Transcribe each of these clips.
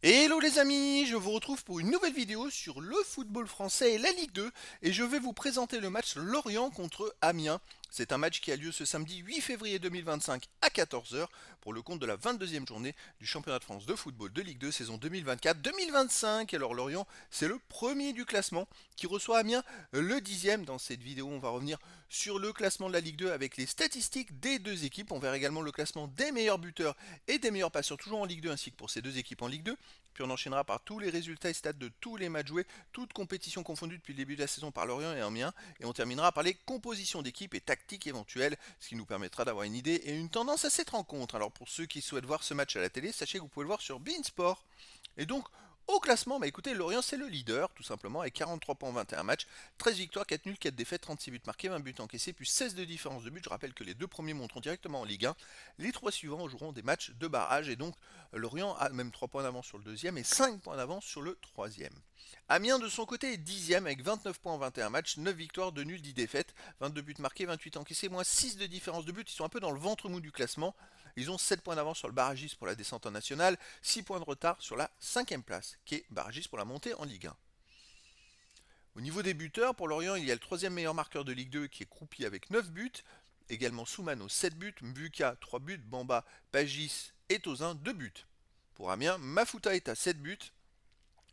Hello les amis, je vous retrouve pour une nouvelle vidéo sur le football français et la Ligue 2 et je vais vous présenter le match Lorient contre Amiens. C'est un match qui a lieu ce samedi 8 février 2025 à 14 heures pour le compte de la 22e journée du championnat de France de football de Ligue 2 saison 2024-2025. Alors Lorient, c'est le premier du classement qui reçoit Amiens le 10e. Dans cette vidéo, on va revenir sur le classement de la Ligue 2 avec les statistiques des deux équipes. On verra également le classement des meilleurs buteurs et des meilleurs passeurs toujours en Ligue 2 ainsi que pour ces deux équipes en Ligue 2. Puis on enchaînera par tous les résultats et stats de tous les matchs joués, toutes compétitions confondues depuis le début de la saison par Lorient et Amiens. Et on terminera par les compositions d'équipes et tactiques éventuelles, ce qui nous permettra d'avoir une idée et une tendance à cette rencontre. Alors pour ceux qui souhaitent voir ce match à la télé, sachez que vous pouvez le voir sur Beansport. Et donc, au classement, bah écoutez, Lorient c'est le leader, tout simplement, avec 43 points en 21 matchs, 13 victoires, 4 nuls, 4 défaites, 36 buts marqués, 20 buts encaissés, plus 16 de différence de but. Je rappelle que les deux premiers monteront directement en Ligue 1. Les trois suivants joueront des matchs de barrage, et donc Lorient a même 3 points d'avance sur le deuxième et 5 points d'avance sur le troisième. Amiens de son côté est 10e avec 29 points en 21 matchs, 9 victoires, 2 nuls, 10 défaites, 22 buts marqués, 28 encaissés, moins 6 de différence de but. Ils sont un peu dans le ventre mou du classement. Ils ont 7 points d'avance sur le barragiste pour la descente en nationale, 6 points de retard sur la 5e place, qui est barragiste pour la montée en Ligue 1. Au niveau des buteurs, pour Lorient, il y a le troisième meilleur marqueur de Ligue 2 qui est Croupi avec 9 buts. Également Soumano 7 buts, Mbuka 3 buts, Bamba, Pagis et Tozin 2 buts. Pour Amiens, Mafuta est à 7 buts,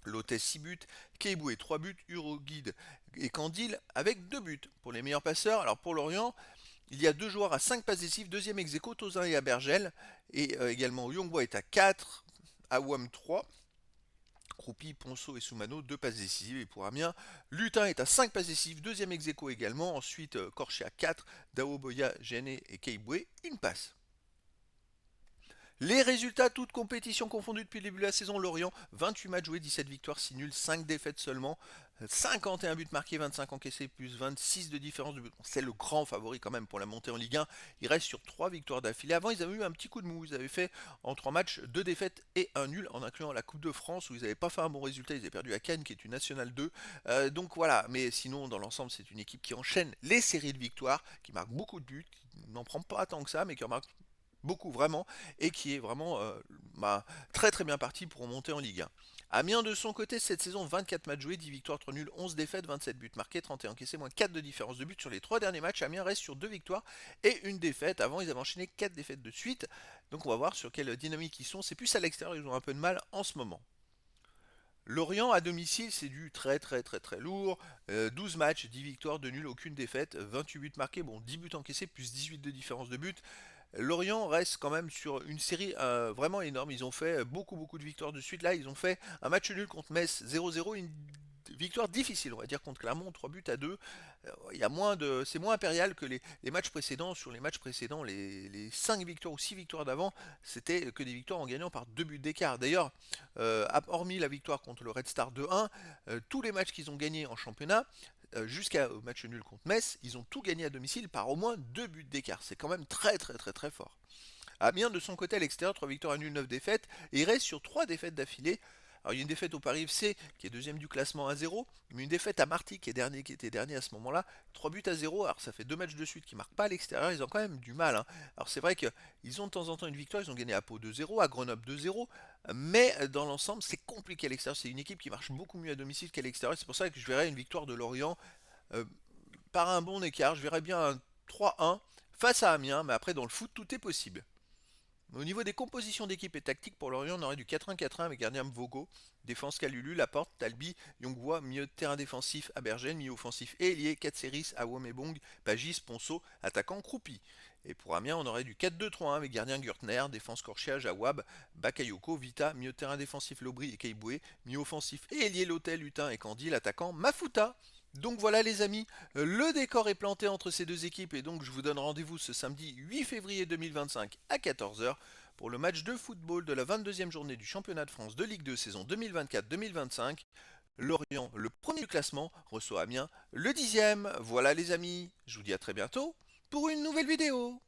Lotez 6 buts, Keiboué 3 buts, Uroguide et Candil avec 2 buts. Pour les meilleurs passeurs, alors pour Lorient, il y a deux joueurs à 5 passes décisives, deuxième ex aequo, Tozin et Abergel, et également Yongbois est à 4, Awam 3, Croupi, Ponceau et Soumano, 2 passes décisives. Et pour Amiens, Lutin est à 5 passes décisives, deuxième ex aequo également. Ensuite, Corché à 4, Daoboya, Gené et Keiboué, une passe. Les résultats, toutes compétitions confondues depuis le début de la saison, Lorient, 28 matchs joués, 17 victoires, 6 nuls, 5 défaites seulement, 51 buts marqués, 25 encaissés, plus 26 de différence de but. Bon, c'est le grand favori quand même pour la montée en Ligue 1. Il reste sur 3 victoires d'affilée. Avant, ils avaient eu un petit coup de mou. Ils avaient fait en 3 matchs 2 défaites et un nul, en incluant la Coupe de France où ils n'avaient pas fait un bon résultat. Ils avaient perdu à Cannes, qui est une Nationale 2. Donc voilà, mais sinon, dans l'ensemble, c'est une équipe qui enchaîne les séries de victoires, qui marque beaucoup de buts, qui n'en prend pas tant que ça, mais qui en marque beaucoup vraiment, et qui est vraiment très très bien parti pour monter en Ligue 1. Amiens de son côté, cette saison, 24 matchs joués, 10 victoires, 3 nuls, 11 défaites, 27 buts marqués, 31 encaissés, moins 4 de différence de but sur les 3 derniers matchs. Amiens reste sur 2 victoires et une défaite. Avant, ils avaient enchaîné 4 défaites de suite. Donc on va voir sur quelle dynamique ils sont. C'est plus à l'extérieur, ils ont un peu de mal en ce moment. Lorient à domicile, c'est du très très très très lourd. 12 matchs, 10 victoires, 2 nuls, aucune défaite, 28 buts marqués, bon 10 buts encaissés, plus 18 de différence de but. Lorient reste quand même sur une série vraiment énorme. Ils ont fait beaucoup beaucoup de victoires de suite. Là, ils ont fait un match nul contre Metz 0-0, une victoire difficile, on va dire, contre Clermont, 3 buts à 2. Il y a c'est moins impérial que les matchs précédents. Sur les matchs précédents, les 5 victoires ou 6 victoires d'avant, c'était que des victoires en gagnant par 2 buts d'écart. D'ailleurs, hormis la victoire contre le Red Star 2-1, tous les matchs qu'ils ont gagnés en championnat, jusqu'au match nul contre Metz, ils ont tout gagné à domicile par au moins 2 buts d'écart. C'est quand même très très très très fort. Amiens de son côté à l'extérieur, 3 victoires à nul, 9 défaites, et il reste sur 3 défaites d'affilée. Alors il y a une défaite au Paris FC qui est deuxième du classement à 0, mais une défaite à Marty qui était dernier à ce moment-là, 3 buts à 0. Alors ça fait 2 matchs de suite qui marquent pas à l'extérieur, ils ont quand même du mal, hein. Alors c'est vrai qu'ils ont de temps en temps une victoire, ils ont gagné à Pau 2-0, à Grenoble 2-0, mais dans l'ensemble c'est compliqué à l'extérieur, c'est une équipe qui marche beaucoup mieux à domicile qu'à l'extérieur. C'est pour ça que je verrais une victoire de Lorient euh, par un bon écart, je verrais bien un 3-1 face à Amiens, mais après dans le foot tout est possible. Au niveau des compositions d'équipe et tactique pour Lorient, on aurait du 4-1-4-1 avec gardien Mvogo, défense Kalulu, Laporte, Talbi, Yongwa, milieu de terrain défensif Abergel, milieu offensif et ailier Katseris, Awomebong, Pagis, Ponceau, attaquant Croupi. Et pour Amiens, on aurait du 4-2-3-1 avec gardien Gürtner, défense Corchia, Jawab, Bakayoko, Vita, milieu de terrain défensif Lobry et Keiboué, milieu offensif et ailier Lotel, Lutin et Candy, l'attaquant Mafuta. Donc voilà les amis, le décor est planté entre ces deux équipes et donc je vous donne rendez-vous ce samedi 8 février 2025 à 14 heures pour le match de football de la 22e journée du championnat de France de Ligue 2 saison 2024-2025. Lorient, le premier du classement, reçoit Amiens, le 10e. Voilà les amis, je vous dis à très bientôt pour une nouvelle vidéo.